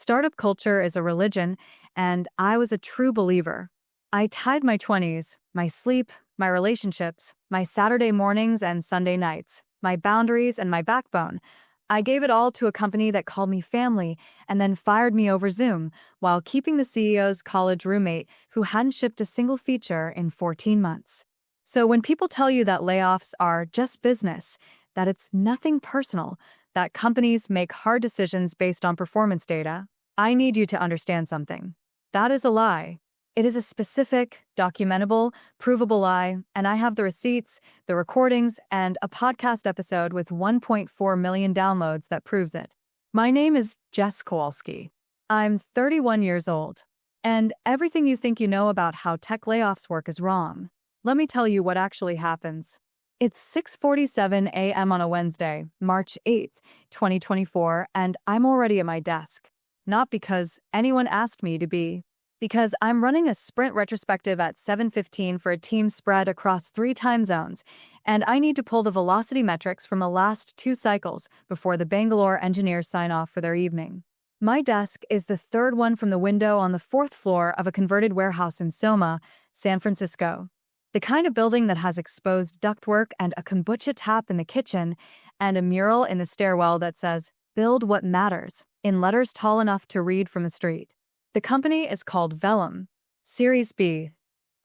Startup culture is a religion, and I was a true believer. I tied my 20s, my sleep, my relationships, my Saturday mornings and Sunday nights, my boundaries and my backbone. I gave it all to a company that called me family and then fired me over Zoom while keeping the CEO's college roommate who hadn't shipped a single feature in 14 months. So when people tell you that layoffs are just business, that it's nothing personal, that companies make hard decisions based on performance data, I need you to understand something. That is a lie. It is a specific, documentable, provable lie, and I have the receipts, the recordings, and a podcast episode with 1.4 million downloads that proves it. My name is Jess Kowalski. I'm 31 years old, and everything you think you know about how tech layoffs work is wrong. Let me tell you what actually happens. It's 6:47 a.m. on a Wednesday, March 8th, 2024, and I'm already at my desk. Not because anyone asked me to be. Because I'm running a sprint retrospective at 7:15 for a team spread across 3 time zones, and I need to pull the velocity metrics from the last 2 cycles before the Bangalore engineers sign off for their evening. My desk is the third one from the window on the 4th floor of a converted warehouse in SoMa, San Francisco. The kind of building that has exposed ductwork and a kombucha tap in the kitchen and a mural in the stairwell that says, "Build what matters," in letters tall enough to read from the street. The company is called Vellum, Series B,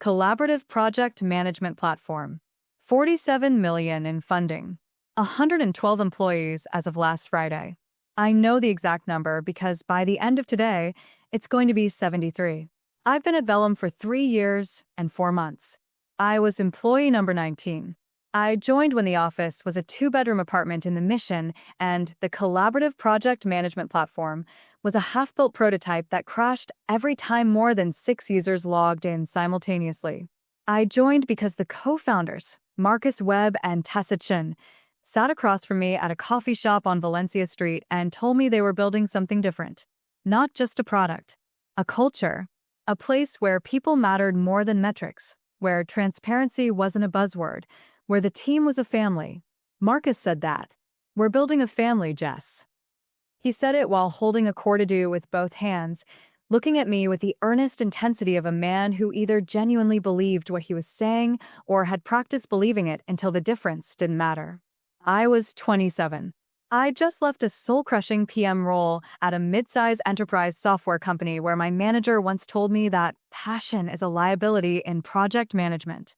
Collaborative Project Management Platform, 47 million in funding, 112 employees as of last Friday. I know the exact number because by the end of today, it's going to be 73. I've been at Vellum for 3 years and 4 months. I was employee number 19. I joined when the office was a 2-bedroom apartment in the Mission, and the Collaborative Project Management Platform was a half-built prototype that crashed every time more than 6 users logged in simultaneously. I joined because the co-founders, Marcus Webb and Tessa Chen, sat across from me at a coffee shop on Valencia Street and told me they were building something different. Not just a product, a culture, a place where people mattered more than metrics, where transparency wasn't a buzzword, where the team was a family. Marcus said that. "We're building a family, Jess." He said it while holding a courte-à-deux with both hands, looking at me with the earnest intensity of a man who either genuinely believed what he was saying or had practiced believing it until the difference didn't matter. I was 27. I just left a soul-crushing PM role at a mid-size enterprise software company where my manager once told me that passion is a liability in project management.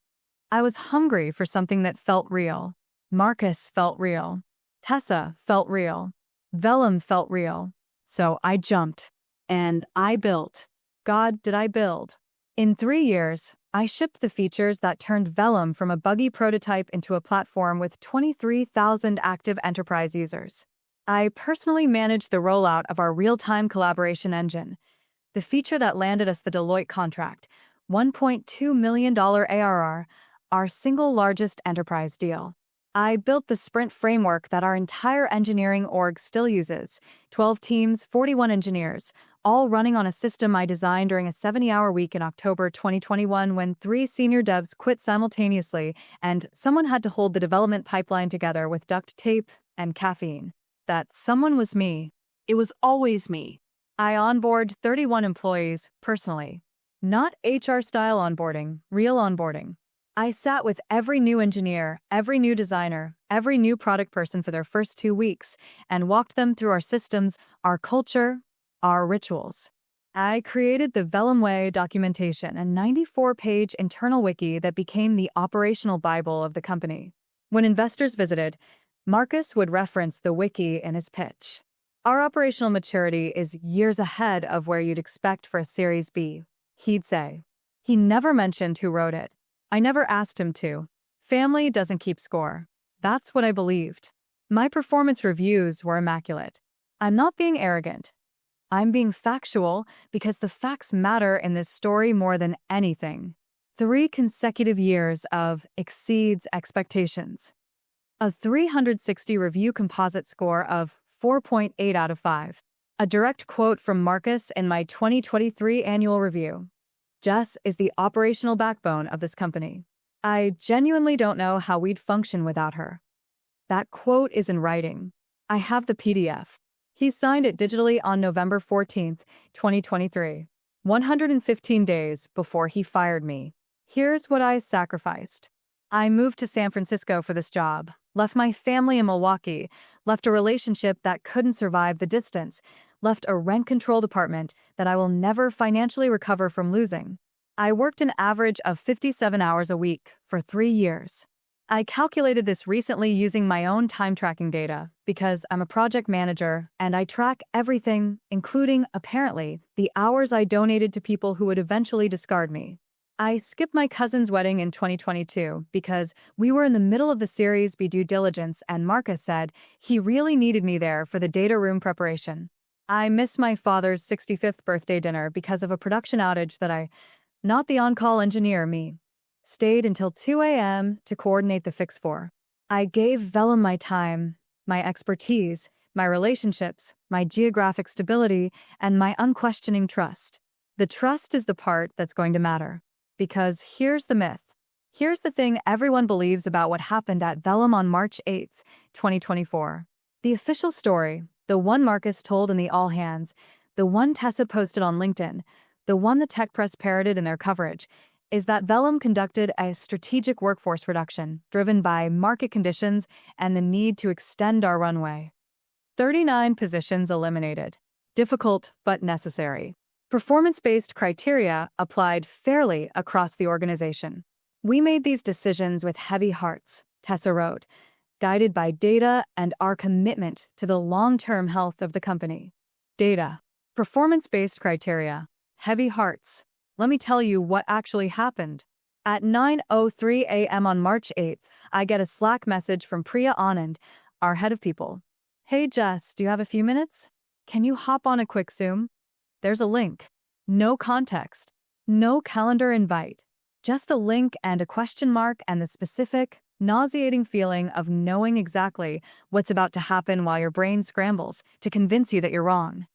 I was hungry for something that felt real. Marcus felt real. Tessa felt real. Vellum felt real. So I jumped. And I built. God, did I build. In 3 years, I shipped the features that turned Vellum from a buggy prototype into a platform with 23,000 active enterprise users. I personally managed the rollout of our real-time collaboration engine, the feature that landed us the Deloitte contract, $1.2 million ARR, our single largest enterprise deal. I built the sprint framework that our entire engineering org still uses, 12 teams, 41 engineers, all running on a system I designed during a 70-hour week in October 2021 when 3 senior devs quit simultaneously and someone had to hold the development pipeline together with duct tape and caffeine. That someone was me. It was always me. I onboard 31 employees personally. Not HR-style onboarding, real onboarding. I sat with every new engineer, every new designer, every new product person for their first 2 weeks and walked them through our systems, our culture, our rituals. I created the Vellum Way documentation, a 94-page internal wiki that became the operational Bible of the company. When investors visited, Marcus would reference the wiki in his pitch. Our operational maturity is years ahead of where you'd expect for a Series B, he'd say. He never mentioned who wrote it. I never asked him to. Family doesn't keep score. That's what I believed. My performance reviews were immaculate. I'm not being arrogant. I'm being factual because the facts matter in this story more than anything. 3 consecutive years of exceeds expectations. A 360 review composite score of 4.8 out of 5. A direct quote from Marcus in my 2023 annual review. Jess is the operational backbone of this company. I genuinely don't know how we'd function without her. That quote is in writing. I have the PDF. He signed it digitally on November 14th, 2023, 115 days before he fired me. Here's what I sacrificed. I moved to San Francisco for this job, left my family in Milwaukee, left a relationship that couldn't survive the distance, left a rent-controlled apartment that I will never financially recover from losing. I worked an average of 57 hours a week for 3 years. I calculated this recently using my own time tracking data because I'm a project manager and I track everything, including, apparently, the hours I donated to people who would eventually discard me. I skipped my cousin's wedding in 2022 because we were in the middle of the series Be Due Diligence and Marcus said he really needed me there for the data room preparation. I missed my father's 65th birthday dinner because of a production outage that not the on-call engineer, me, stayed until 2 a.m. to coordinate the fix for. I gave Vellum my time, my expertise, my relationships, my geographic stability, and my unquestioning trust. The trust is the part that's going to matter. Because here's the myth. Here's the thing everyone believes about what happened at Vellum on March 8th, 2024. The official story, the one Marcus told in the all hands, the one Tessa posted on LinkedIn, the one the tech press parroted in their coverage, is that Vellum conducted a strategic workforce reduction driven by market conditions and the need to extend our runway. 39 positions eliminated. Difficult but necessary. Performance-based criteria applied fairly across the organization. We made these decisions with heavy hearts, Tessa wrote, guided by data and our commitment to the long-term health of the company. Data. Performance-based criteria. Heavy hearts. Let me tell you what actually happened. At 9:03 a.m. on March 8th, I get a Slack message from Priya Anand, our head of people. Hey Jess, do you have a few minutes? Can you hop on a quick Zoom? There's a link. No context. No calendar invite. Just a link and a question mark and the specific, nauseating feeling of knowing exactly what's about to happen while your brain scrambles to convince you that you're wrong.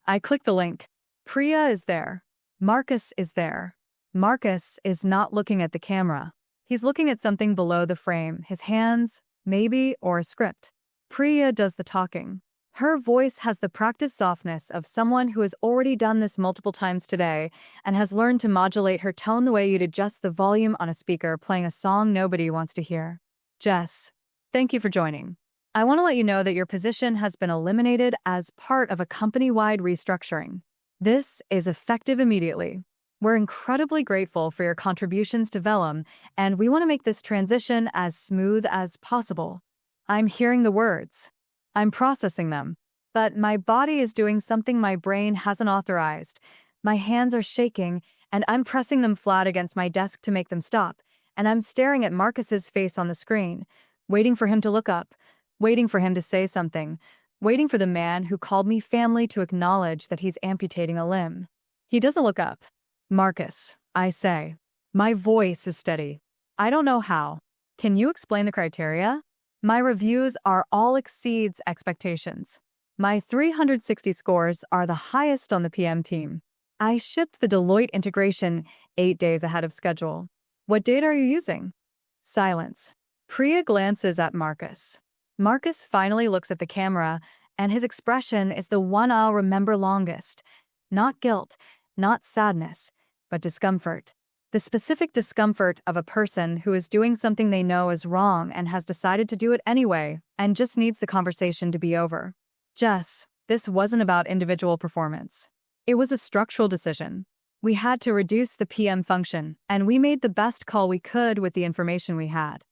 I click the link. Priya is there. Marcus is there. Marcus is not looking at the camera. He's looking at something below the frame, his hands, maybe, or a script. Priya does the talking. Her voice has the practiced softness of someone who has already done this multiple times today and has learned to modulate her tone the way you'd adjust the volume on a speaker playing a song nobody wants to hear. Jess, thank you for joining. I want to let you know that your position has been eliminated as part of a company-wide restructuring. This is effective immediately. We're incredibly grateful for your contributions to Vellum, and we want to make this transition as smooth as possible. I'm hearing the words. I'm processing them, but my body is doing something my brain hasn't authorized. My hands are shaking, and I'm pressing them flat against my desk to make them stop, and I'm staring at Marcus's face on the screen, waiting for him to look up, waiting for him to say something, waiting for the man who called me family to acknowledge that he's amputating a limb. He doesn't look up. Marcus, I say. My voice is steady. I don't know how. Can you explain the criteria? My reviews are all exceeds expectations. My 360 scores are the highest on the PM team. I shipped the Deloitte integration 8 days ahead of schedule. What data are you using? Silence. Priya glances at Marcus. Marcus finally looks at the camera, and his expression is the one I'll remember longest. Not guilt, not sadness, but discomfort. The specific discomfort of a person who is doing something they know is wrong and has decided to do it anyway and just needs the conversation to be over. Jess, this wasn't about individual performance. It was a structural decision. We had to reduce the PM function, and we made the best call we could with the information we had.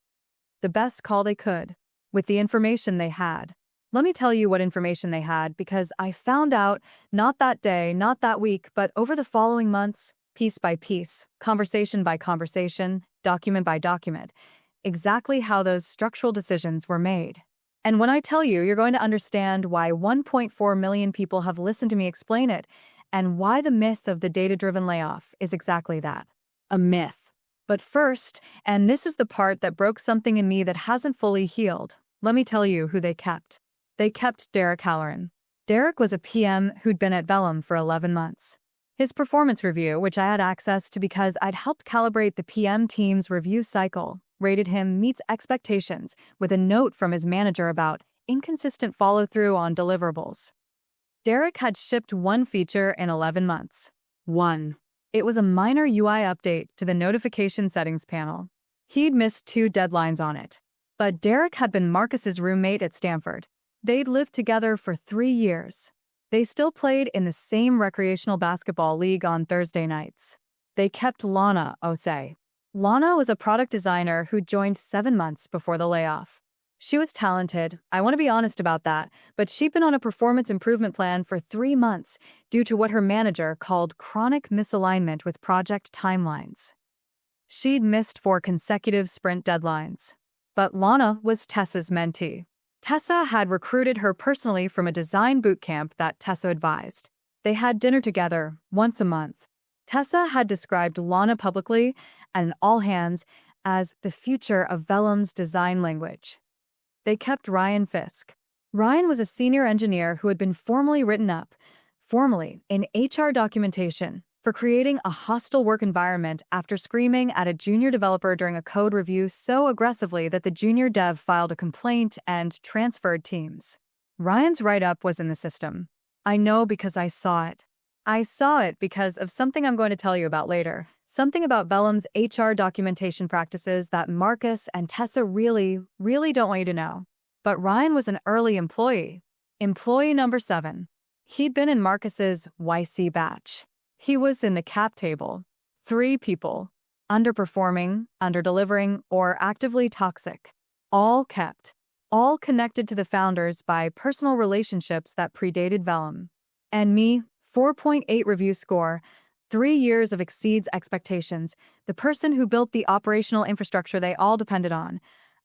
The best call they could, with the information they had. Let me tell you what information they had, because I found out, not that day, not that week, but over the following months, piece by piece, conversation by conversation, document by document, exactly how those structural decisions were made. And when I tell you, you're going to understand why 1.4 million people have listened to me explain it, and why the myth of the data-driven layoff is exactly that, a myth. But first, and this is the part that broke something in me that hasn't fully healed, let me tell you who they kept. They kept Derek Halloran. Derek was a PM who'd been at Vellum for 11 months. His performance review, which I had access to because I'd helped calibrate the PM team's review cycle, rated him meets expectations with a note from his manager about inconsistent follow-through on deliverables. Derek had shipped one feature in 11 months. One. It was a minor UI update to the notification settings panel. He'd missed 2 deadlines on it. But Derek had been Marcus's roommate at Stanford. They'd lived together for 3 years. They still played in the same recreational basketball league on Thursday nights. They kept Lana Osei. Lana was a product designer who joined 7 months before the layoff. She was talented, I want to be honest about that, but she'd been on a performance improvement plan for 3 months due to what her manager called chronic misalignment with project timelines. She'd missed 4 consecutive sprint deadlines. But Lana was Tessa's mentee. Tessa had recruited her personally from a design bootcamp that Tessa advised. They had dinner together once a month. Tessa had described Lana publicly and all hands as the future of Vellum's design language. They kept Ryan Fisk. Ryan was a senior engineer who had been formally written up, in HR documentation, for creating a hostile work environment after screaming at a junior developer during a code review so aggressively that the junior dev filed a complaint and transferred teams. Ryan's write-up was in the system. I know because I saw it. I saw it because of something I'm going to tell you about later. Something about Vellum's HR documentation practices that Marcus and Tessa really don't want you to know. But Ryan was an early employee. Employee number 7. He'd been in Marcus's YC batch. He was in the cap table. 3 people. Underperforming, underdelivering, or actively toxic. All kept. All connected to the founders by personal relationships that predated Vellum. And me, 4.8 review score, 3 years of exceeds expectations, the person who built the operational infrastructure they all depended on.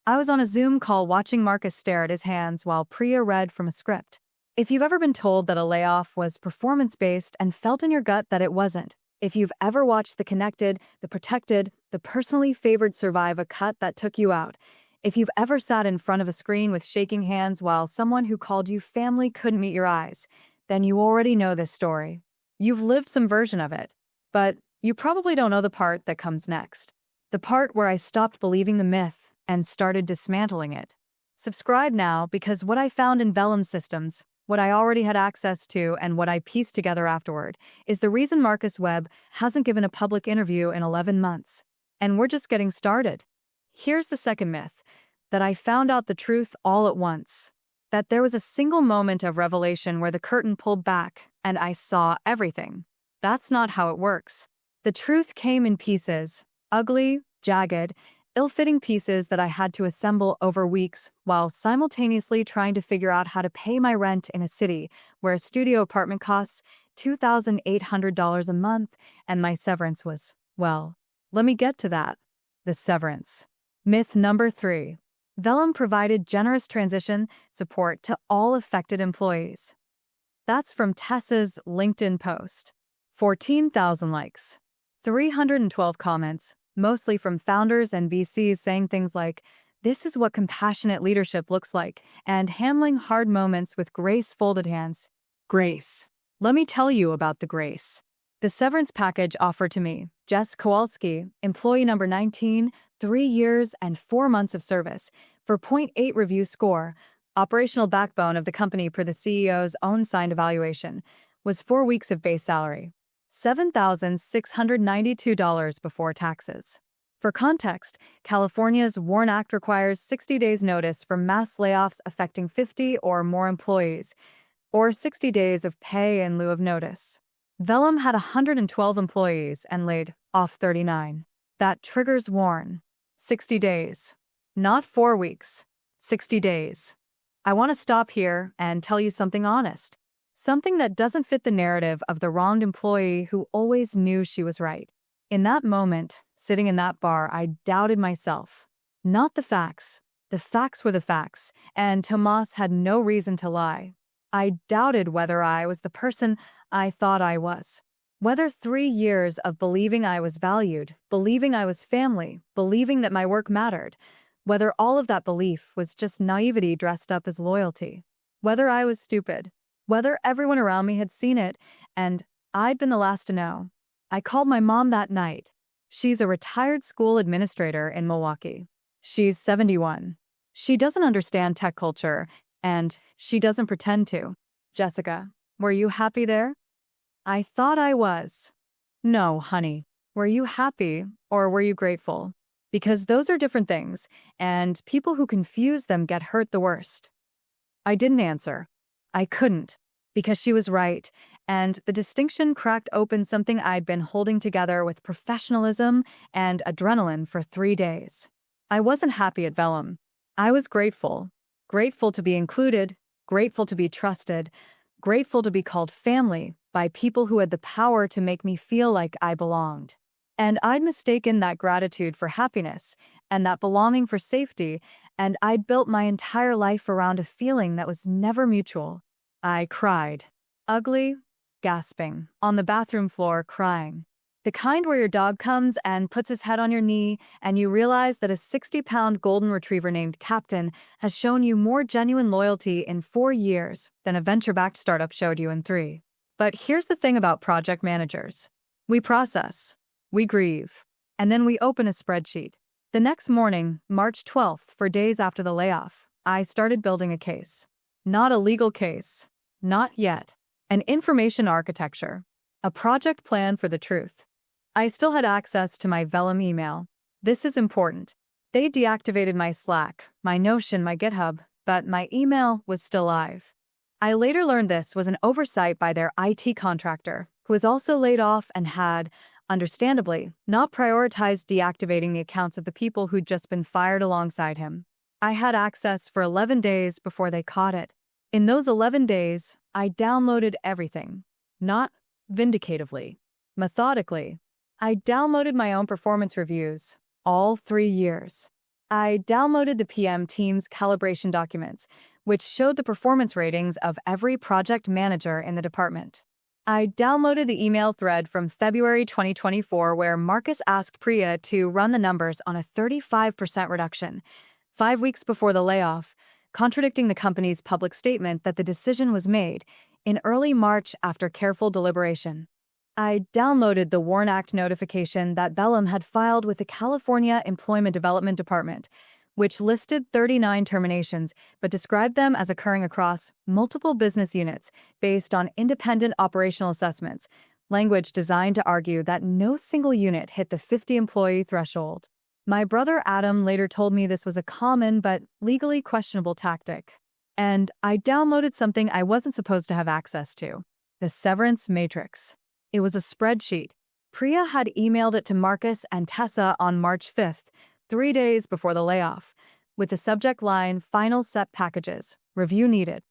I was on a Zoom call watching Marcus stare at his hands while Priya read from a script. If you've ever been told that a layoff was performance-based and felt in your gut that it wasn't, if you've ever watched the connected, the protected, the personally favored survive a cut that took you out, if you've ever sat in front of a screen with shaking hands while someone who called you family couldn't meet your eyes, then you already know this story. You've lived some version of it. But you probably don't know the part that comes next. The part where I stopped believing the myth and started dismantling it. Subscribe now because what I found in Vellum's systems, what I already had access to and what I pieced together afterward, is the reason Marcus Webb hasn't given a public interview in 11 months. And we're just getting started. Here's the second myth, that I found out the truth all at once. That there was a single moment of revelation where the curtain pulled back and I saw everything. That's not how it works. The truth came in pieces, ugly, jagged, ill-fitting pieces that I had to assemble over weeks while simultaneously trying to figure out how to pay my rent in a city where a studio apartment costs $2,800 a month and my severance was, well, let me get to that. The severance. Myth number 3. Vellum provided generous transition support to all affected employees. That's from Tessa's LinkedIn post. 14,000 likes. 312 comments, mostly from founders and VCs saying things like, "This is what compassionate leadership looks like," and handling hard moments with grace folded hands. Grace. Let me tell you about the grace. The severance package offered to me, Jess Kowalski, employee number 19, 3 years and 4 months of service, for 0.8 review score, operational backbone of the company per the CEO's own signed evaluation, was 4 weeks of base salary. $7,692 before taxes. For context, California's WARN Act requires 60 days notice for mass layoffs affecting 50 or more employees, or 60 days of pay in lieu of notice. Vellum had 112 employees and laid off 39. That triggers WARN. 60 days. Not 4 weeks. 60 days. I want to stop here and tell you something honest. Something that doesn't fit the narrative of the wronged employee who always knew she was right. In that moment, sitting in that bar, I doubted myself. Not the facts. The facts were the facts, and Tomas had no reason to lie. I doubted whether I was the person I thought I was. Whether 3 years of believing I was valued, believing I was family, believing that my work mattered, whether all of that belief was just naivety dressed up as loyalty. Whether I was stupid. Whether everyone around me had seen it, and I'd been the last to know. I called my mom that night. She's a retired school administrator in Milwaukee. She's 71. She doesn't understand tech culture, and she doesn't pretend to. "Jessica, Were you happy there? I thought I was. No, honey. Were you happy or were you grateful? Because those are different things, and people who confuse them get hurt the worst. I didn't answer. I couldn't, because she was right, and the distinction cracked open something I'd been holding together with professionalism and adrenaline for 3 days. I wasn't happy at Vellum. I was grateful. Grateful to be included, grateful to be trusted, grateful to be called family by people who had the power to make me feel like I belonged. And I'd mistaken that gratitude for happiness and that belonging for safety, and I'd built my entire life around a feeling that was never mutual. I cried. Ugly, gasping, on the bathroom floor crying. The kind where your dog comes and puts his head on your knee and you realize that a 60-pound golden retriever named Captain has shown you more genuine loyalty in 4 years than a venture-backed startup showed you in 3. But here's the thing about project managers. We process, we grieve, and then we open a spreadsheet. The next morning, March 12th, for days after the layoff, I started building a case. Not a legal case. Not yet. An information architecture. A project plan for the truth. I still had access to my Vellum email. This is important. They deactivated my Slack, my Notion, my GitHub, but my email was still live. I later learned this was an oversight by their IT contractor, who was also laid off and had, understandably, not prioritized deactivating the accounts of the people who'd just been fired alongside him. I had access for 11 days before they caught it. In those 11 days, I downloaded everything. Not vindicatively. Methodically. I downloaded my own performance reviews, all 3 years. I downloaded the PM team's calibration documents, which showed the performance ratings of every project manager in the department. I downloaded the email thread from February 2024 where Marcus asked Priya to run the numbers on a 35% reduction, 5 weeks before the layoff, contradicting the company's public statement that the decision was made in early March after careful deliberation. I downloaded the WARN Act notification that Vellum had filed with the California Employment Development Department, which listed 39 terminations but described them as occurring across multiple business units based on independent operational assessments, language designed to argue that no single unit hit the 50-employee threshold. My brother Adam later told me this was a common but legally questionable tactic. And I downloaded something I wasn't supposed to have access to, the Severance Matrix. It was a spreadsheet. Priya had emailed it to Marcus and Tessa on March 5th, 3 days before the layoff, with the subject line, Final Set Packages, Review Needed.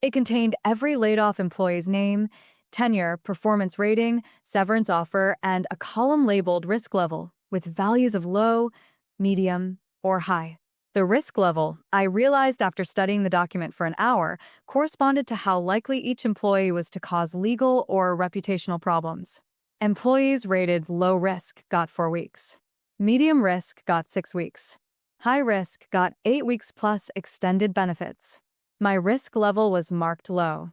It contained every laid-off employee's name, tenure, performance rating, severance offer, and a column labeled risk level, with values of low, medium, or high. The risk level, I realized after studying the document for an hour, corresponded to how likely each employee was to cause legal or reputational problems. Employees rated low risk got 4 weeks. Medium risk got 6 weeks. High risk got 8 weeks plus extended benefits. My risk level was marked low.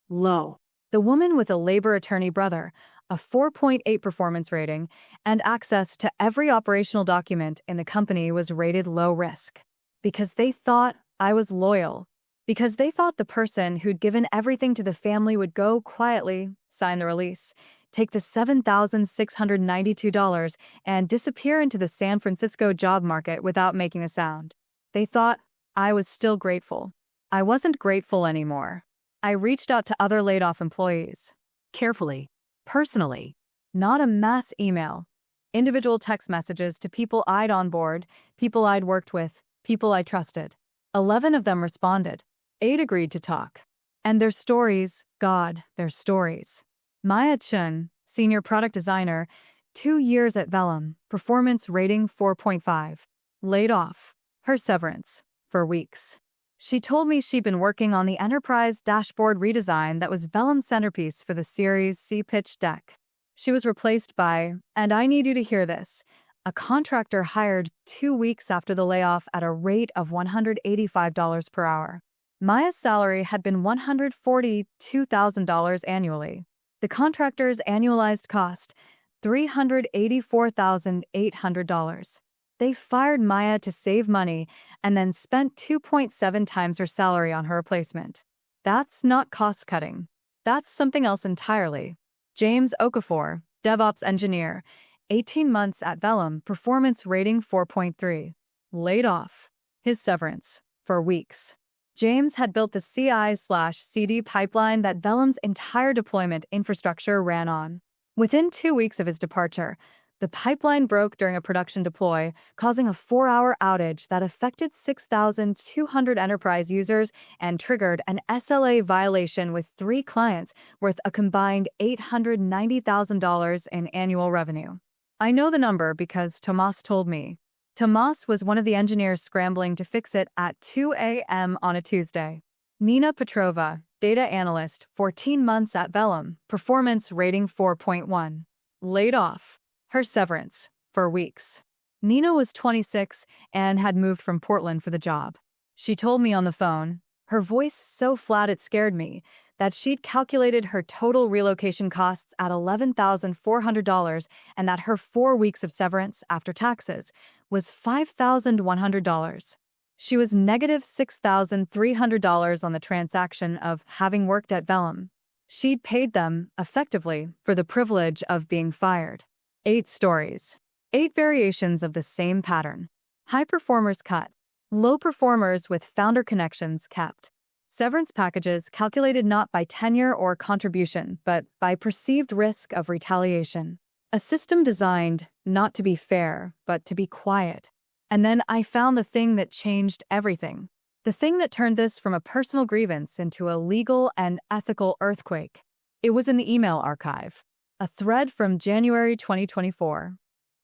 Low. The woman with a labor attorney brother, a 4.8 performance rating, and access to every operational document in the company was rated low risk. Because they thought I was loyal. Because they thought the person who'd given everything to the family would go quietly, sign the release, take the $7,692 and disappear into the San Francisco job market without making a sound. They thought I was still grateful. I wasn't grateful anymore. I reached out to other laid-off employees. Carefully. Personally. Not a mass email. Individual text messages to people I'd onboard, people I'd worked with, people I trusted. 11 of them responded. 8 agreed to talk. And their stories, God, their stories. Maya Chun, senior product designer, 2 years at Vellum, performance rating 4.5. Laid off. Her severance. For weeks. She told me she'd been working on the enterprise dashboard redesign that was Vellum's centerpiece for the Series C pitch deck. She was replaced by, and I need you to hear this, a contractor hired 2 weeks after the layoff at a rate of $185 per hour. Maya's salary had been $142,000 annually. The contractor's annualized cost, $384,800. They fired Maya to save money and then spent 2.7 times her salary on her replacement. That's not cost-cutting. That's something else entirely. James Okafor, DevOps engineer, 18 months at Vellum, performance rating 4.3. Laid off. His severance. For weeks. James had built the CI/CD pipeline that Vellum's entire deployment infrastructure ran on. Within 2 weeks of his departure, the pipeline broke during a production deploy, causing a 4-hour outage that affected 6,200 enterprise users and triggered an SLA violation with 3 clients worth a combined $890,000 in annual revenue. I know the number because Tomas told me. Tomas was one of the engineers scrambling to fix it at 2 a.m. on a Tuesday. Nina Petrova, data analyst, 14 months at Vellum, performance rating 4.1. Laid off. Her severance. For weeks. Nina was 26 and had moved from Portland for the job. She told me on the phone, her voice so flat it scared me, that she'd calculated her total relocation costs at $11,400 and that her 4 weeks of severance after taxes was $5,100. She was negative $6,300 on the transaction of having worked at Vellum. She'd paid them, effectively, for the privilege of being fired. 8 stories. 8 variations of the same pattern. High performers cut. Low performers with founder connections kept. Severance packages calculated not by tenure or contribution, but by perceived risk of retaliation. A system designed not to be fair, but to be quiet. And then I found the thing that changed everything. The thing that turned this from a personal grievance into a legal and ethical earthquake. It was in the email archive. A thread from January 2024.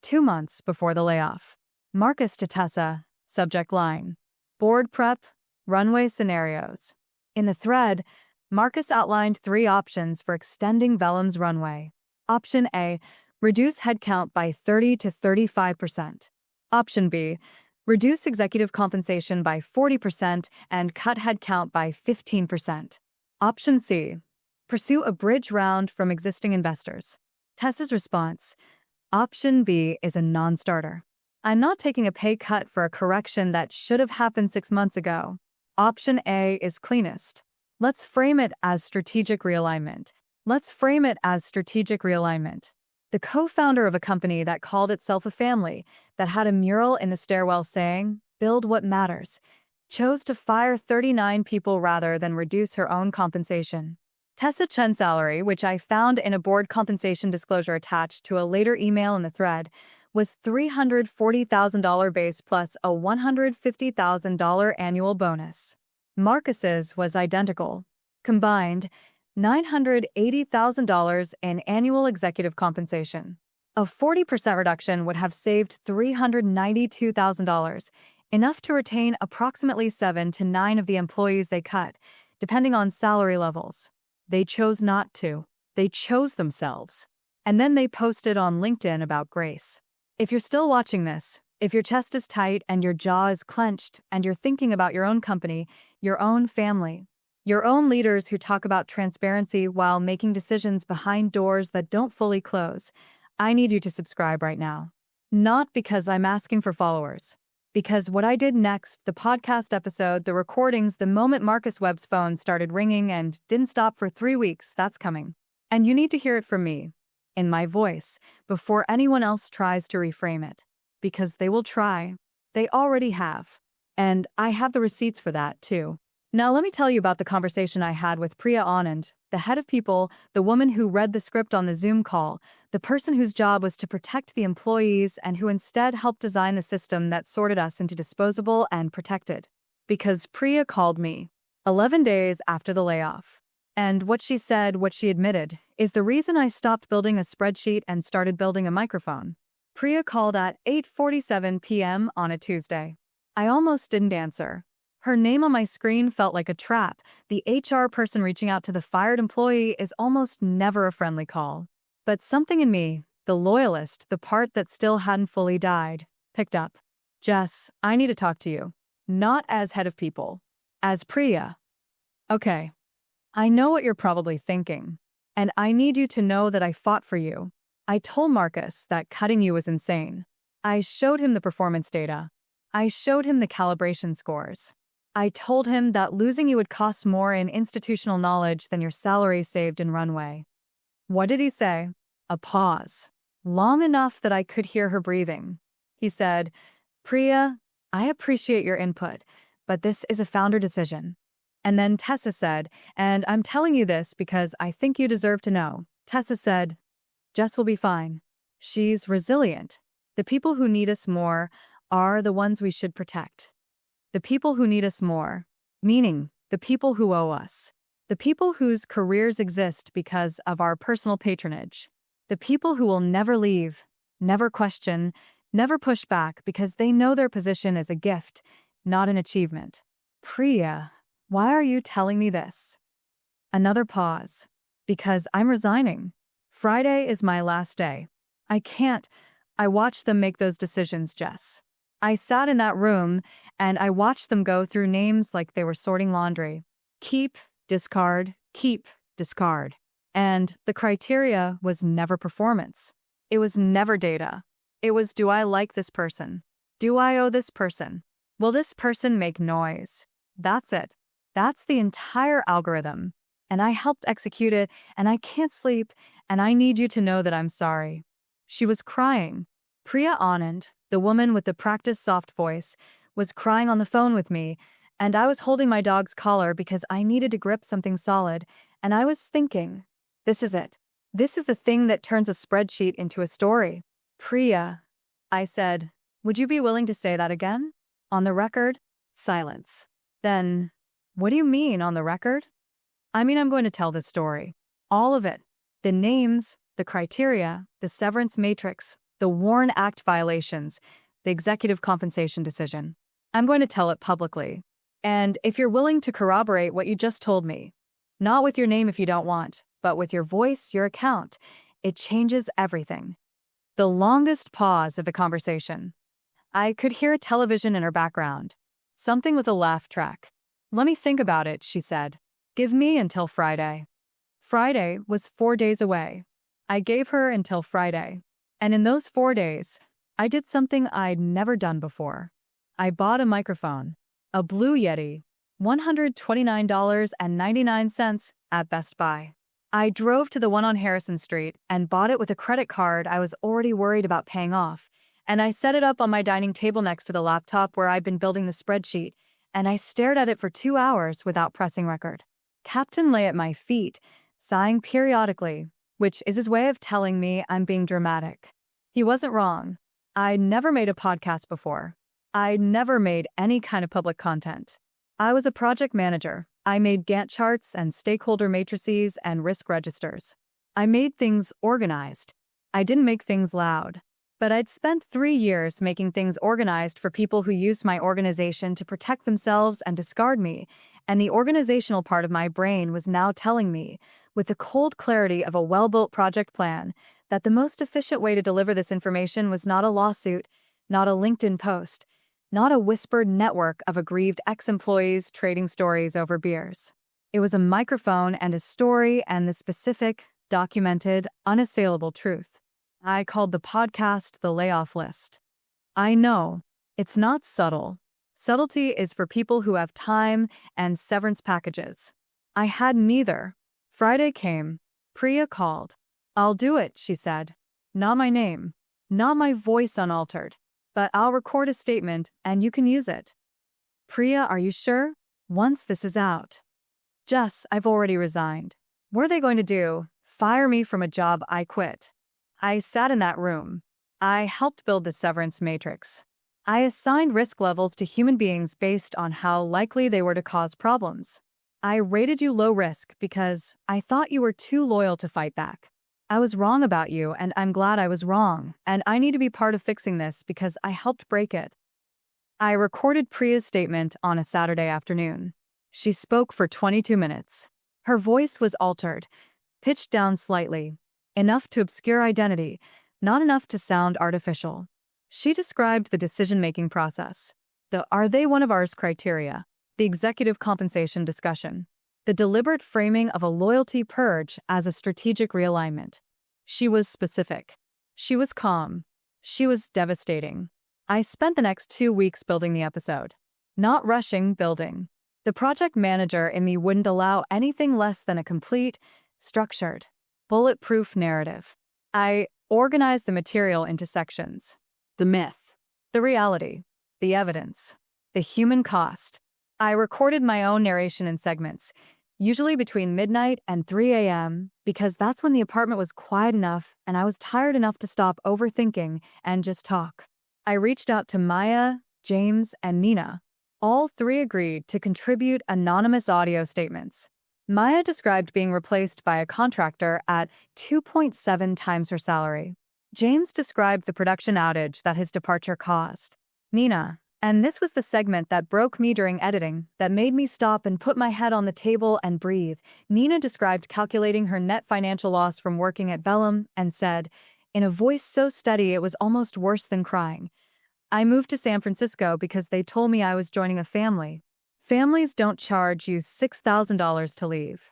2 months before the layoff. Marcus to Tessa, subject line. Board prep, runway scenarios. In the thread, Marcus outlined 3 options for extending Vellum's runway. Option A, reduce headcount by 30 to 35%. Option B, reduce executive compensation by 40% and cut headcount by 15%. Option C, pursue a bridge round from existing investors. Tessa's response, Option B is a non-starter. I'm not taking a pay cut for a correction that should have happened 6 months ago. Option A is cleanest. Let's frame it as strategic realignment. The co-founder of a company that called itself a family, that had a mural in the stairwell saying, "Build what matters," chose to fire 39 people rather than reduce her own compensation. Tessa Chen's salary, which I found in a board compensation disclosure attached to a later email in the thread, was $340,000 base plus a $150,000 annual bonus. Marcus's was identical. Combined, $980,000 in annual executive compensation. A 40% reduction would have saved $392,000, enough to retain approximately 7 to 9 of the employees they cut, depending on salary levels. They chose not to. They chose themselves. And then they posted on LinkedIn about grace. If you're still watching this, if your chest is tight and your jaw is clenched and you're thinking about your own company, your own family, your own leaders who talk about transparency while making decisions behind doors that don't fully close, I need you to subscribe right now. Not because I'm asking for followers. Because what I did next, the podcast episode, the recordings, the moment Marcus Webb's phone started ringing and didn't stop for 3 weeks, that's coming. And you need to hear it from me, in my voice, before anyone else tries to reframe it. Because they will try. They already have. And I have the receipts for that, too. Now let me tell you about the conversation I had with Priya Anand, the head of people, the woman who read the script on the Zoom call, the person whose job was to protect the employees and who instead helped design the system that sorted us into disposable and protected. Because Priya called me 11 days after the layoff. And what she said, what she admitted, is the reason I stopped building a spreadsheet and started building a microphone. Priya called at 8:47 p.m. on a Tuesday. I almost didn't answer. Her name on my screen felt like a trap. The HR person reaching out to the fired employee is almost never a friendly call. But something in me, the loyalist, the part that still hadn't fully died, picked up. Jess, I need to talk to you. Not as head of people. As Priya. Okay. I know what you're probably thinking. And I need you to know that I fought for you. I told Marcus that cutting you was insane. I showed him the performance data. I showed him the calibration scores. I told him that losing you would cost more in institutional knowledge than your salary saved in runway. What did he say? A pause. Long enough that I could hear her breathing. He said, Priya, I appreciate your input, but this is a founder decision. And then Tessa said, and I'm telling you this because I think you deserve to know. Tessa said, Jess will be fine. She's resilient. The people who need us more are the ones we should protect. The people who need us more, meaning the people who owe us. The people whose careers exist because of our personal patronage. The people who will never leave, never question, never push back because they know their position is a gift, not an achievement. Priya, why are you telling me this? Another pause. Because I'm resigning. Friday is my last day. I can't. I watched them make those decisions, Jess. I sat in that room and I watched them go through names like they were sorting laundry. Keep, discard, keep, discard. And the criteria was never performance. It was never data. It was, do I like this person? Do I owe this person? Will this person make noise? That's it. That's the entire algorithm. And I helped execute it, and I can't sleep, and I need you to know that I'm sorry. She was crying. Priya Anand, the woman with the practiced soft voice, was crying on the phone with me, and I was holding my dog's collar because I needed to grip something solid, and I was thinking, this is it. This is the thing that turns a spreadsheet into a story. Priya, I said, would you be willing to say that again? On the record? Silence. Then, what do you mean on the record? I mean, I'm going to tell this story. All of it. The names, the criteria, the severance matrix, the WARN Act violations, the executive compensation decision. I'm going to tell it publicly. And if you're willing to corroborate what you just told me, not with your name if you don't want, but with your voice, your account, it changes everything. The longest pause of the conversation. I could hear a television in her background. Something with a laugh track. Let me think about it, she said. Give me until Friday. Friday was 4 days away. I gave her until Friday. And in those 4 days, I did something I'd never done before. I bought a microphone, a Blue Yeti, $129.99 at Best Buy. I drove to the one on Harrison Street and bought it with a credit card I was already worried about paying off, and I set it up on my dining table next to the laptop where I'd been building the spreadsheet, and I stared at it for 2 hours without pressing record. Captain lay at my feet, sighing periodically, which is his way of telling me I'm being dramatic. He wasn't wrong. I'd never made a podcast before. I'd never made any kind of public content. I was a project manager. I made Gantt charts and stakeholder matrices and risk registers. I made things organized. I didn't make things loud. But I'd spent 3 years making things organized for people who used my organization to protect themselves and discard me, and the organizational part of my brain was now telling me, with the cold clarity of a well-built project plan, that the most efficient way to deliver this information was not a lawsuit, not a LinkedIn post, not a whispered network of aggrieved ex-employees trading stories over beers. It was a microphone and a story and the specific, documented, unassailable truth. I called the podcast the Layoff List. I know, it's not subtle. Subtlety is for people who have time and severance packages. I had neither. Friday came. Priya called. I'll do it, she said. Not my name. Not my voice unaltered. But I'll record a statement and you can use it. Priya, are you sure? Once this is out. Jess, I've already resigned. What are they going to do? Fire me from a job I quit. I sat in that room. I helped build the severance matrix. I assigned risk levels to human beings based on how likely they were to cause problems. I rated you low risk because I thought you were too loyal to fight back. I was wrong about you, and I'm glad I was wrong, and I need to be part of fixing this because I helped break it. I recorded Priya's statement on a Saturday afternoon. She spoke for 22 minutes. Her voice was altered, pitched down slightly, enough to obscure identity, not enough to sound artificial. She described the decision-making process, the "are they one of ours" criteria, the executive compensation discussion, the deliberate framing of a loyalty purge as a strategic realignment. She was specific. She was calm. She was devastating. I spent the next 2 weeks building the episode. Not rushing, building. The project manager in me wouldn't allow anything less than a complete, structured, bulletproof narrative. I organized the material into sections. The myth, the reality, the evidence, the human cost. I recorded my own narration in segments, usually between midnight and 3 a.m., because that's when the apartment was quiet enough and I was tired enough to stop overthinking and just talk. I reached out to Maya, James, and Nina. All three agreed to contribute anonymous audio statements. Maya described being replaced by a contractor at 2.7 times her salary. James described the production outage that his departure caused. Nina, and this was the segment that broke me during editing, that made me stop and put my head on the table and breathe. Nina described calculating her net financial loss from working at Vellum and said, in a voice so steady it was almost worse than crying, I moved to San Francisco because they told me I was joining a family. Families don't charge you $6,000 to leave.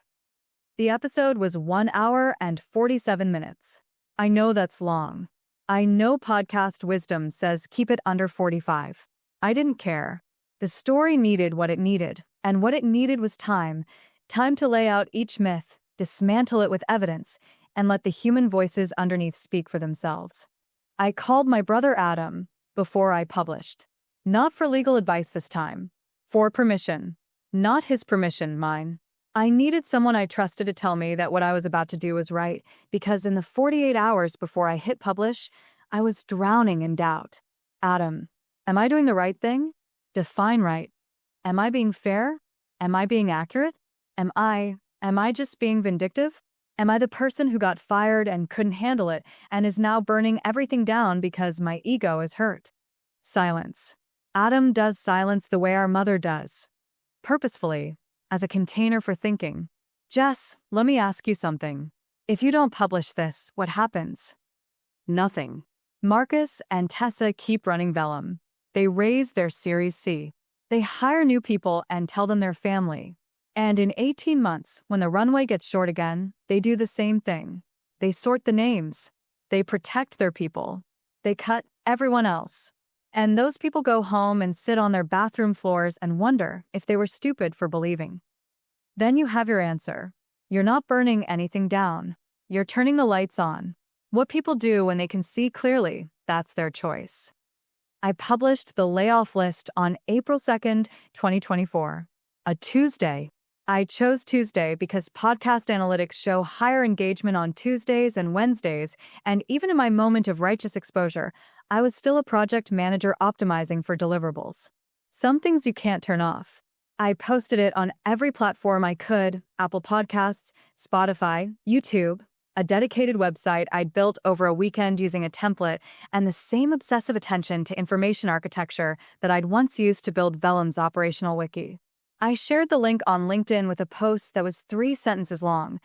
The episode was 1 hour and 47 minutes. I know that's long. I know podcast wisdom says keep it under 45. I didn't care. The story needed what it needed, and what it needed was time. Time to lay out each myth, dismantle it with evidence, and let the human voices underneath speak for themselves. I called my brother Adam before I published. Not for legal advice this time. For permission. Not his permission, mine. I needed someone I trusted to tell me that what I was about to do was right, because in the 48 hours before I hit publish, I was drowning in doubt. Adam, am I doing the right thing? Define right. Am I being fair? Am I being accurate? Am I just being vindictive? Am I the person who got fired and couldn't handle it and is now burning everything down because my ego is hurt? Silence. Adam does silence the way our mother does. Purposefully, as a container for thinking. Jess, let me ask you something. If you don't publish this, what happens? Nothing. Marcus and Tessa keep running Vellum. They raise their Series C. They hire new people and tell them they're family. And in 18 months, when the runway gets short again, they do the same thing. They sort the names. They protect their people. They cut everyone else. And those people go home and sit on their bathroom floors and wonder if they were stupid for believing. Then you have your answer. You're not burning anything down. You're turning the lights on. What people do when they can see clearly, that's their choice. I published the Layoff list on April 2nd, 2024, a Tuesday. I chose Tuesday because podcast analytics show higher engagement on Tuesdays and Wednesdays, and even in my moment of righteous exposure, I was still a project manager optimizing for deliverables. Some things you can't turn off. I posted it on every platform I could: Apple Podcasts, Spotify, YouTube, a dedicated website I'd built over a weekend using a template, and the same obsessive attention to information architecture that I'd once used to build Vellum's operational wiki. I shared the link on LinkedIn with a post that was 3 sentences long.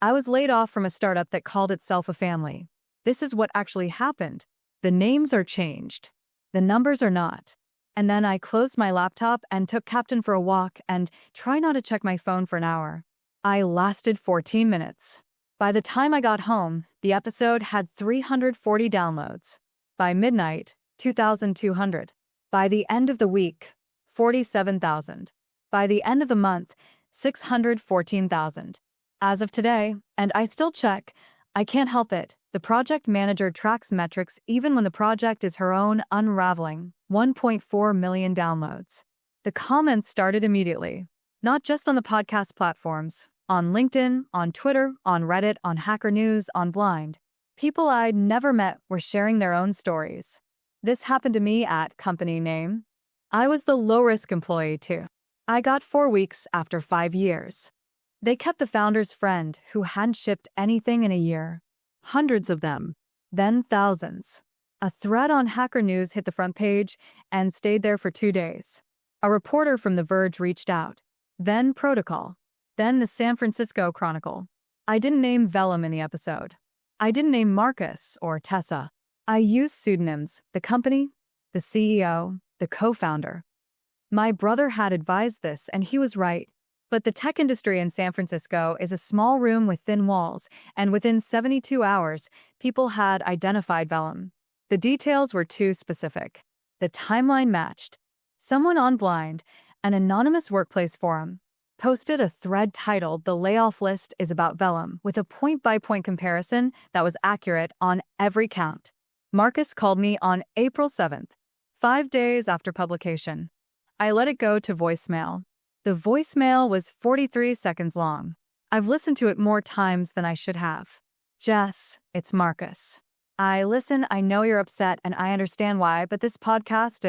I was laid off from a startup that called itself a family. This is what actually happened. The names are changed. The numbers are not. And then I closed my laptop and took Captain for a walk and tried not to check my phone for an hour. I lasted 14 minutes. By the time I got home, the episode had 340 downloads. By midnight, 2,200. By the end of the week, 47,000. By the end of the month, 614,000. As of today, and I still check, I can't help it, the project manager tracks metrics even when the project is her own unraveling. 1.4 million downloads. The comments started immediately. Not just on the podcast platforms, on LinkedIn, on Twitter, on Reddit, on Hacker News, on Blind. People I'd never met were sharing their own stories. This happened to me at company name. I was the low-risk employee too. I got 4 weeks after 5 years. They kept the founder's friend who hadn't shipped anything in a year. Hundreds of them. Then thousands. A thread on Hacker News hit the front page and stayed there for 2 days. A reporter from The Verge reached out. Then Protocol. Then the San Francisco Chronicle. I didn't name Vellum in the episode. I didn't name Marcus or Tessa. I used pseudonyms: the company, the CEO, the co-founder. My brother had advised this, and he was right. But the tech industry in San Francisco is a small room with thin walls, and within 72 hours, people had identified Vellum. The details were too specific. The timeline matched. Someone on Blind, an anonymous workplace forum, posted a thread titled "The Layoff List is about Vellum" with a point-by-point comparison that was accurate on every count. Marcus called me on April 7th, 5 days after publication. I let it go to voicemail. The voicemail was 43 seconds long. I've listened to it more times than I should have. Jess, it's Marcus. Listen, I know you're upset and I understand why, but this podcast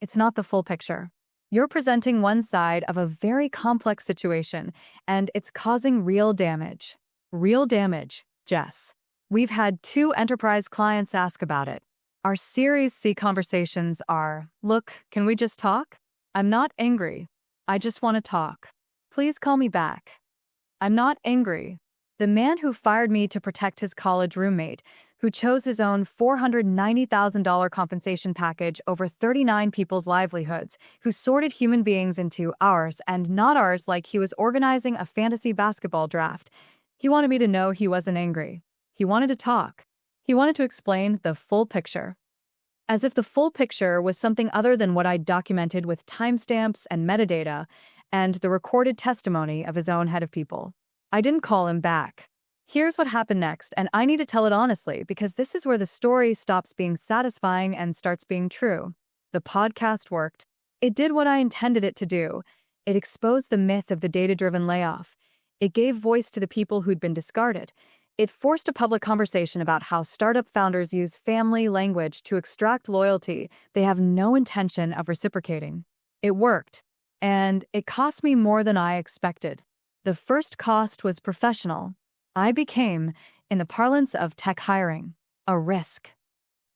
it's not the full picture. You're presenting one side of a very complex situation, and it's causing real damage. Real damage, Jess. We've had 2 enterprise clients ask about it. Our Series C conversations are, "Look, can we just talk? I'm not angry. I just want to talk. Please call me back." I'm not angry. The man who fired me to protect his college roommate, who chose his own $490,000 compensation package over 39 people's livelihoods, who sorted human beings into ours and not ours like he was organizing a fantasy basketball draft. He wanted me to know he wasn't angry. He wanted to talk. He wanted to explain the full picture. As if the full picture was something other than what I'd documented with timestamps and metadata and the recorded testimony of his own head of people. I didn't call him back. Here's what happened next, and I need to tell it honestly because this is where the story stops being satisfying and starts being true. The podcast worked. It did what I intended it to do. It exposed the myth of the data-driven layoff. It gave voice to the people who'd been discarded. It forced a public conversation about how startup founders use family language to extract loyalty they have no intention of reciprocating. It worked, and it cost me more than I expected. The first cost was professional. I became, in the parlance of tech hiring, a risk.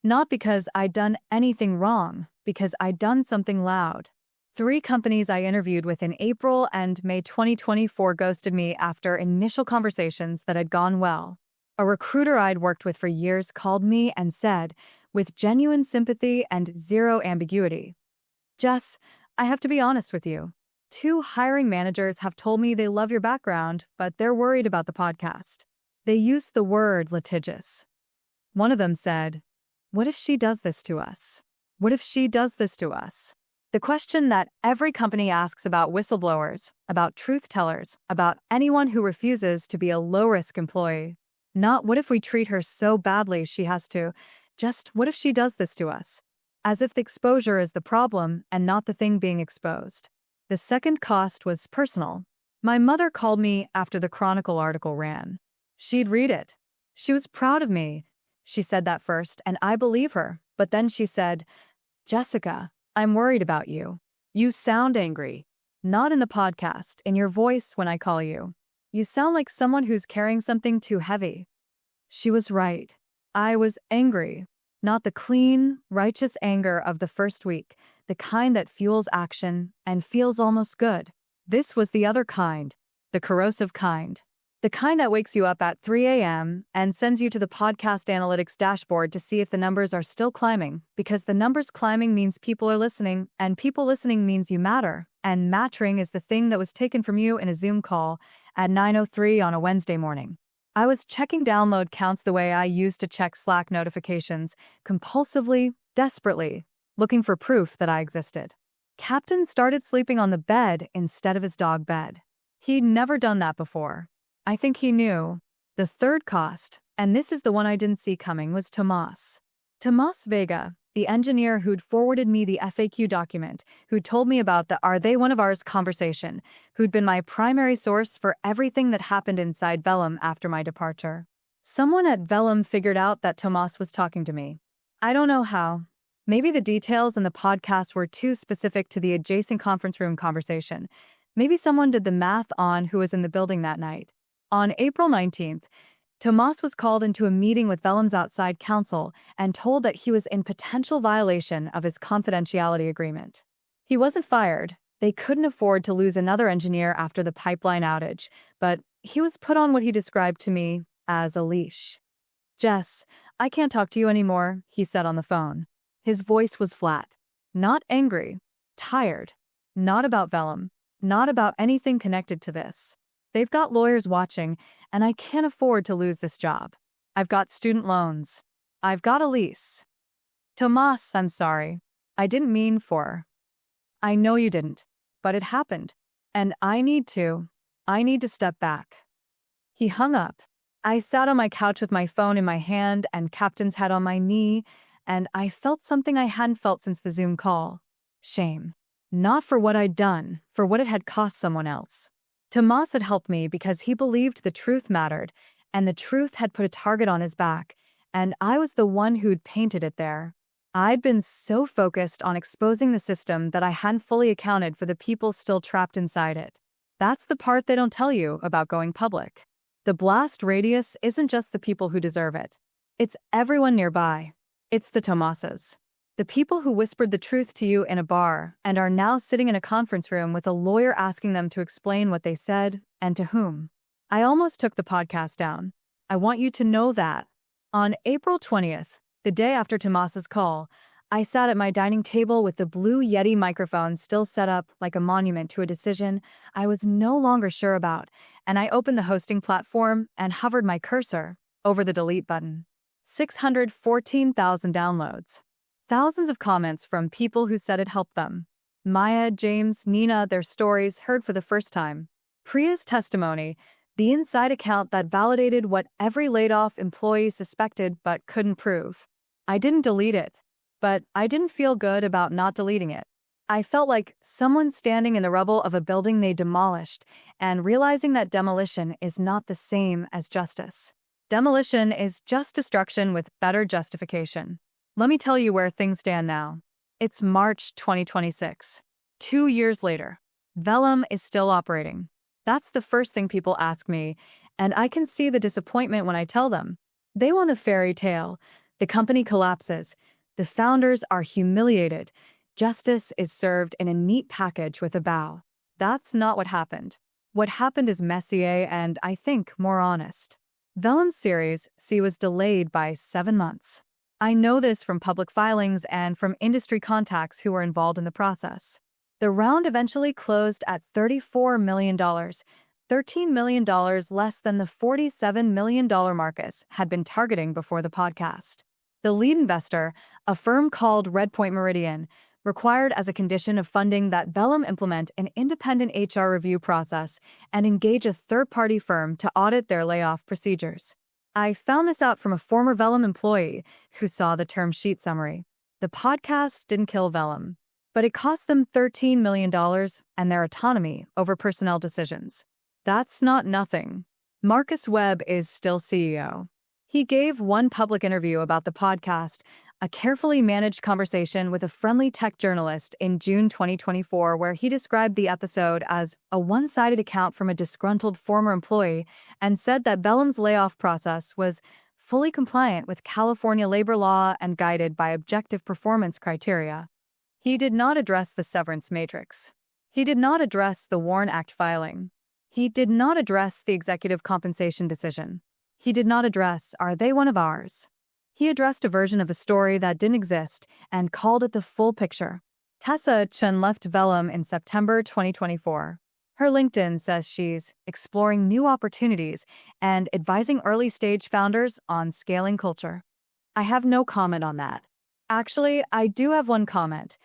Not because I'd done anything wrong, because I'd done something loud. 3 companies I interviewed with in April and May 2024 ghosted me after initial conversations that had gone well. A recruiter I'd worked with for years called me and said, with genuine sympathy and zero ambiguity, "Jess, I have to be honest with you. 2 hiring managers have told me they love your background, but they're worried about the podcast." They used the word litigious. One of them said, "What if she does this to us? What if she does this to us?" The question that every company asks about whistleblowers, about truth tellers, about anyone who refuses to be a low-risk employee. Not what if we treat her so badly she has to, just what if she does this to us? As if the exposure is the problem and not the thing being exposed. The second cost was personal. My mother called me after the Chronicle article ran. She'd read it. She was proud of me. She said that first, and I believe her. But then she said, "Jessica, I'm worried about you. You sound angry. Not in the podcast, in your voice when I call you. You sound like someone who's carrying something too heavy." She was right. I was angry. Not the clean, righteous anger of the first week, the kind that fuels action and feels almost good. This was the other kind, the corrosive kind. The kind that wakes you up at 3 a.m. and sends you to the podcast analytics dashboard to see if the numbers are still climbing, because the numbers climbing means people are listening, and people listening means you matter, and mattering is the thing that was taken from you in a Zoom call at 9:03 on a Wednesday morning. I was checking download counts the way I used to check Slack notifications, compulsively, desperately, looking for proof that I existed. Captain started sleeping on the bed instead of his dog bed. He'd never done that before. I think he knew. The third cost, and this is the one I didn't see coming, was Tomas. Tomas Vega, the engineer who'd forwarded me the FAQ document, who'd told me about the "Are they one of ours" conversation, who'd been my primary source for everything that happened inside Vellum after my departure. Someone at Vellum figured out that Tomas was talking to me. I don't know how. Maybe the details in the podcast were too specific to the adjacent conference room conversation. Maybe someone did the math on who was in the building that night. On April 19th, Tomas was called into a meeting with Vellum's outside counsel and told that he was in potential violation of his confidentiality agreement. He wasn't fired. They couldn't afford to lose another engineer after the pipeline outage, but he was put on what he described to me as a leash. "Jess, I can't talk to you anymore," he said on the phone. His voice was flat. Not angry. Tired. Not about Vellum. Not about anything connected to this. They've got lawyers watching, and I can't afford to lose this job. I've got student loans. I've got a lease. Tomas, I'm sorry. I didn't mean for. I know you didn't, but it happened. And I need to step back." He hung up. I sat on my couch with my phone in my hand and Captain's head on my knee, and I felt something I hadn't felt since the Zoom call. Shame. Not for what I'd done, for what it had cost someone else. Tomas had helped me because he believed the truth mattered, and the truth had put a target on his back, and I was the one who'd painted it there. I'd been so focused on exposing the system that I hadn't fully accounted for the people still trapped inside it. That's the part they don't tell you about going public. The blast radius isn't just the people who deserve it. It's everyone nearby. It's the Tomases. The people who whispered the truth to you in a bar and are now sitting in a conference room with a lawyer asking them to explain what they said and to whom. I almost took the podcast down. I want you to know that. On April 20th, the day after Tomas's call, I sat at my dining table with the Blue Yeti microphone still set up like a monument to a decision I was no longer sure about, and I opened the hosting platform and hovered my cursor over the delete button. 614,000 downloads. Thousands of comments from people who said it helped them. Maya, James, Nina, their stories heard for the first time. Priya's testimony, the inside account that validated what every laid-off employee suspected but couldn't prove. I didn't delete it, but I didn't feel good about not deleting it. I felt like someone standing in the rubble of a building they demolished and realizing that demolition is not the same as justice. Demolition is just destruction with better justification. Let me tell you where things stand now. It's March 2026. 2 years later. Vellum is still operating. That's the first thing people ask me, and I can see the disappointment when I tell them. They want a fairy tale. The company collapses. The founders are humiliated. Justice is served in a neat package with a bow. That's not what happened. What happened is messier and, I think, more honest. Vellum's Series C was delayed by 7 months. I know this from public filings and from industry contacts who were involved in the process. The round eventually closed at $34 million, $13 million less than the $47 million Marcus had been targeting before the podcast. The lead investor, a firm called Redpoint Meridian, required as a condition of funding that Vellum implement an independent HR review process and engage a third-party firm to audit their layoff procedures. I found this out from a former Vellum employee who saw the term sheet summary. The podcast didn't kill Vellum, but it cost them $13 million and their autonomy over personnel decisions. That's not nothing. Marcus Webb is still CEO. He gave one public interview about the podcast, a carefully managed conversation with a friendly tech journalist in June 2024, where he described the episode as a one-sided account from a disgruntled former employee and said that Vellum's layoff process was fully compliant with California labor law and guided by objective performance criteria. He did not address the severance matrix. He did not address the WARN Act filing. He did not address the executive compensation decision. He did not address, are they one of ours? He addressed a version of the story that didn't exist and called it the full picture. Tessa Chen left Vellum in September 2024. Her LinkedIn says she's exploring new opportunities and advising early-stage founders on scaling culture. I have no comment on that. Actually, I do have one comment.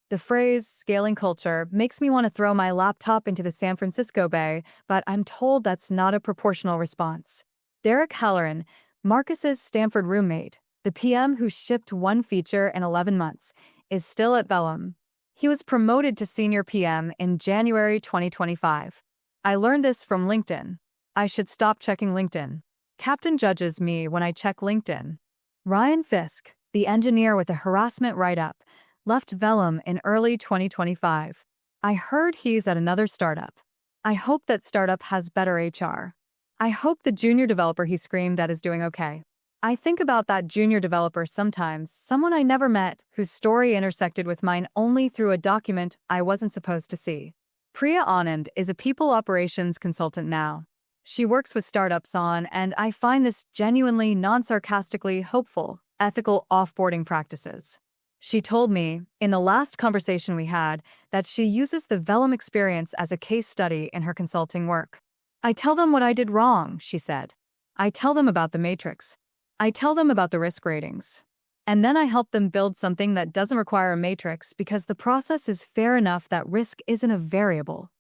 The phrase scaling culture makes me want to throw my laptop into the San Francisco Bay, but I'm told that's not a proportional response. Derek Halloran, Marcus's Stanford roommate, the PM who shipped one feature in 11 months, is still at Vellum. He was promoted to senior PM in January 2025. I learned this from LinkedIn. I should stop checking LinkedIn. Captain judges me when I check LinkedIn. Ryan Fisk, the engineer with a harassment write-up, left Vellum in early 2025. I heard he's at another startup. I hope that startup has better HR. I hope the junior developer he screamed at is doing okay. I think about that junior developer sometimes, someone I never met, whose story intersected with mine only through a document I wasn't supposed to see. Priya Anand is a people operations consultant now. She works with startups on, and I find this genuinely non-sarcastically hopeful, ethical offboarding practices. She told me, in the last conversation we had, that she uses the Vellum experience as a case study in her consulting work. I tell them what I did wrong, she said. I tell them about the matrix. I tell them about the risk ratings. And then I help them build something that doesn't require a matrix because the process is fair enough that risk isn't a variable.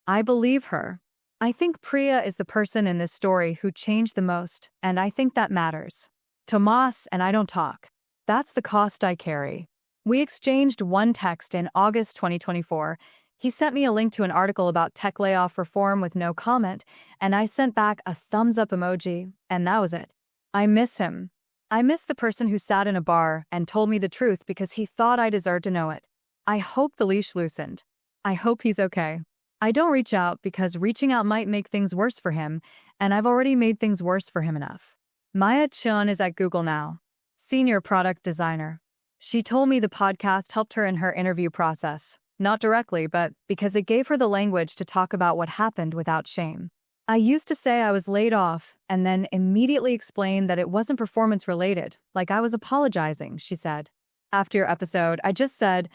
I believe her. I think Priya is the person in this story who changed the most, and I think that matters. Tomas and I don't talk. That's the cost I carry. We exchanged one text in August 2024. He sent me a link to an article about tech layoff reform with no comment, and I sent back a thumbs up emoji, and that was it. I miss him. I miss the person who sat in a bar and told me the truth because he thought I deserved to know it. I hope the leash loosened. I hope he's okay. I don't reach out because reaching out might make things worse for him, and I've already made things worse for him enough. Maya Chun is at Google now, senior product designer. She told me the podcast helped her in her interview process, not directly, but because it gave her the language to talk about what happened without shame. I used to say I was laid off and then immediately explain that it wasn't performance related, like I was apologizing, she said. After your episode, I just said,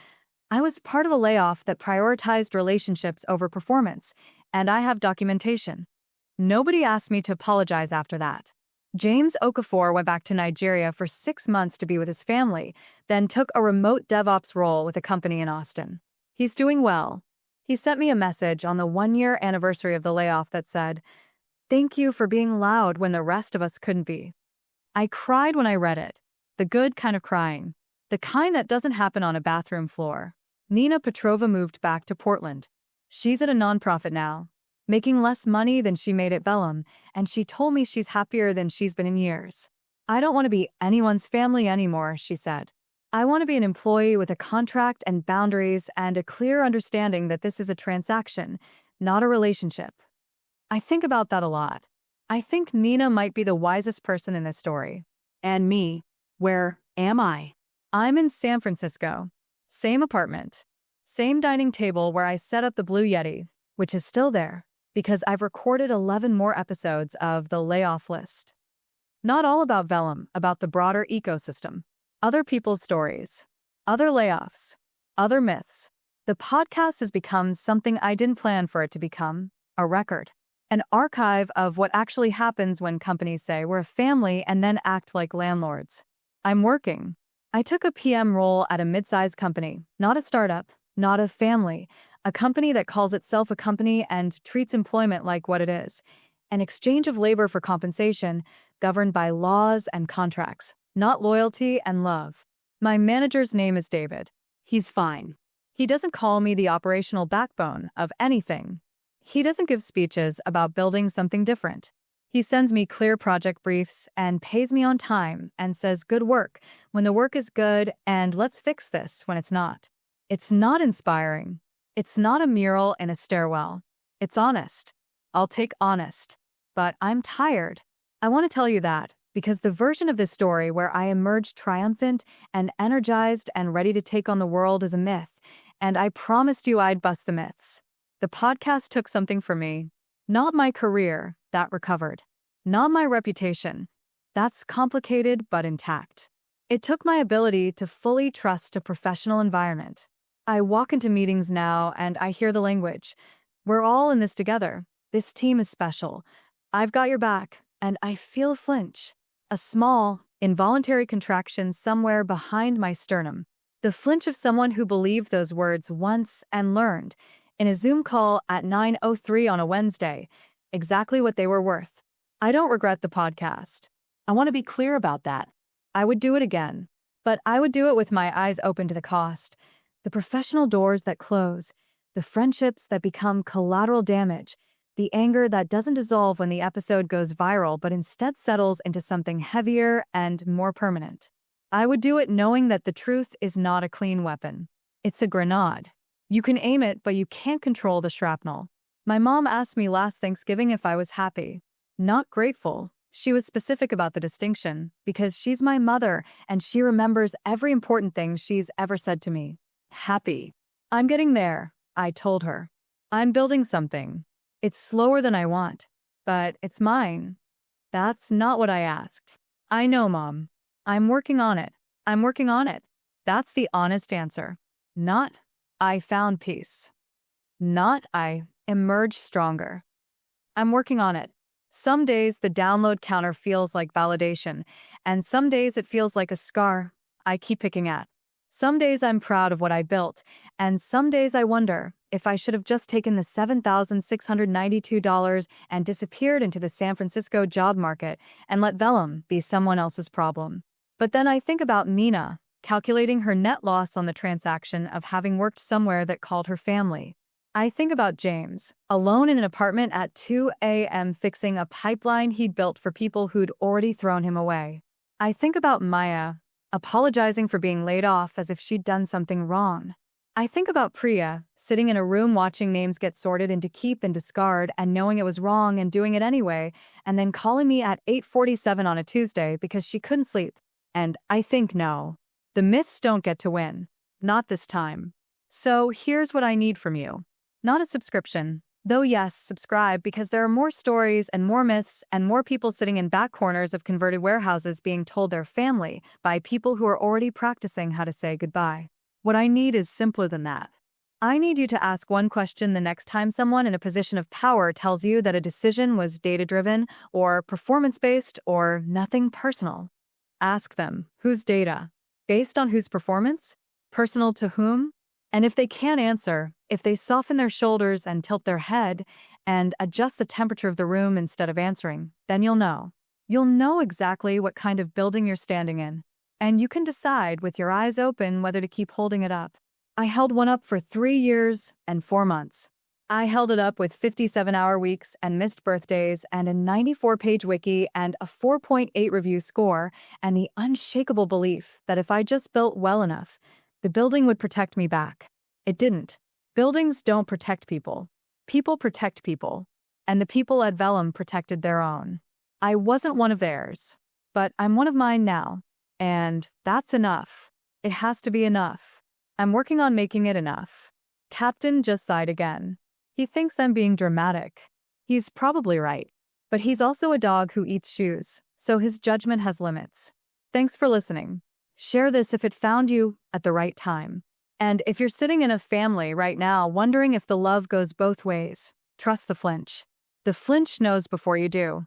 I was part of a layoff that prioritized relationships over performance, and I have documentation. Nobody asked me to apologize after that. James Okafor went back to Nigeria for 6 months to be with his family, then took a remote DevOps role with a company in Austin. He's doing well. He sent me a message on the 1-year anniversary of the layoff that said, "Thank you for being loud when the rest of us couldn't be." I cried when I read it. The good kind of crying. The kind that doesn't happen on a bathroom floor. Nina Petrova moved back to Portland. She's at a nonprofit now, making less money than she made at Vellum, and she told me she's happier than she's been in years. I don't want to be anyone's family anymore, she said. I want to be an employee with a contract and boundaries and a clear understanding that this is a transaction, not a relationship. I think about that a lot. I think Nina might be the wisest person in this story. And me, where am I? I'm in San Francisco. Same apartment. Same dining table where I set up the Blue Yeti, which is still there, because I've recorded 11 more episodes of the Layoff List. Not all about Vellum, about the broader ecosystem. Other people's stories. Other layoffs. Other myths. The podcast has become something I didn't plan for it to become. A record. An archive of what actually happens when companies say we're a family and then act like landlords. I'm working. I took a PM role at a mid-sized company, not a startup, not a family, a company that calls itself a company and treats employment like what it is, an exchange of labor for compensation governed by laws and contracts, not loyalty and love. My manager's name is David. He's fine. He doesn't call me the operational backbone of anything. He doesn't give speeches about building something different. He sends me clear project briefs and pays me on time and says good work when the work is good and let's fix this when it's not. It's not inspiring. It's not a mural in a stairwell. It's honest. I'll take honest. But I'm tired. I want to tell you that because the version of this story where I emerged triumphant and energized and ready to take on the world is a myth, and I promised you I'd bust the myths. The podcast took something from me. Not my career, that recovered. Not my reputation. That's complicated but intact. It took my ability to fully trust a professional environment. I walk into meetings now and I hear the language. We're all in this together. This team is special. I've got your back, and I feel a flinch. A small, involuntary contraction somewhere behind my sternum. The flinch of someone who believed those words once and learned, in a Zoom call at 9:03 on a Wednesday, exactly what they were worth. I don't regret the podcast. I want to be clear about that. I would do it again, but I would do it with my eyes open to the cost, the professional doors that close, the friendships that become collateral damage, the anger that doesn't dissolve when the episode goes viral but instead settles into something heavier and more permanent. I would do it knowing that the truth is not a clean weapon. It's a grenade. You can aim it, but you can't control the shrapnel. My mom asked me last Thanksgiving if I was happy. Not grateful. She was specific about the distinction, because she's my mother and she remembers every important thing she's ever said to me. Happy. I'm getting there, I told her. I'm building something. It's slower than I want, but it's mine. That's not what I asked. I know, Mom. I'm working on it. I'm working on it. That's the honest answer. Not, I found peace. Not, I emerged stronger. I'm working on it. Some days the download counter feels like validation, and some days it feels like a scar, I keep picking at. Some days I'm proud of what I built, and some days I wonder if I should have just taken the $7,692 and disappeared into the San Francisco job market and let Vellum be someone else's problem. But then I think about Mina, calculating her net loss on the transaction of having worked somewhere that called her family. I think about James, alone in an apartment at 2 a.m. fixing a pipeline he'd built for people who'd already thrown him away. I think about Maya, apologizing for being laid off as if she'd done something wrong. I think about Priya, sitting in a room watching names get sorted into keep and discard and knowing it was wrong and doing it anyway, and then calling me at 8:47 on a Tuesday because she couldn't sleep. And I think no. The myths don't get to win. Not this time. So here's what I need from you. Not a subscription. Though yes, subscribe because there are more stories and more myths and more people sitting in back corners of converted warehouses being told they're family by people who are already practicing how to say goodbye. What I need is simpler than that. I need you to ask one question the next time someone in a position of power tells you that a decision was data-driven or performance-based or nothing personal. Ask them, whose data? Based on whose performance? Personal to whom? And if they can't answer, if they soften their shoulders and tilt their head and adjust the temperature of the room instead of answering, then you'll know. You'll know exactly what kind of building you're standing in. And you can decide with your eyes open whether to keep holding it up. I held one up for 3 years and 4 months. I held it up with 57-hour weeks and missed birthdays and a 94-page wiki and a 4.8 review score and the unshakable belief that if I just built well enough, the building would protect me back. It didn't. Buildings don't protect people. People protect people. And the people at Vellum protected their own. I wasn't one of theirs, but I'm one of mine now. And that's enough. It has to be enough. I'm working on making it enough. Captain just sighed again. He thinks I'm being dramatic. He's probably right. But he's also a dog who eats shoes, so his judgment has limits. Thanks for listening. Share this if it found you at the right time. And if you're sitting in a family right now wondering if the love goes both ways, trust the flinch. The flinch knows before you do.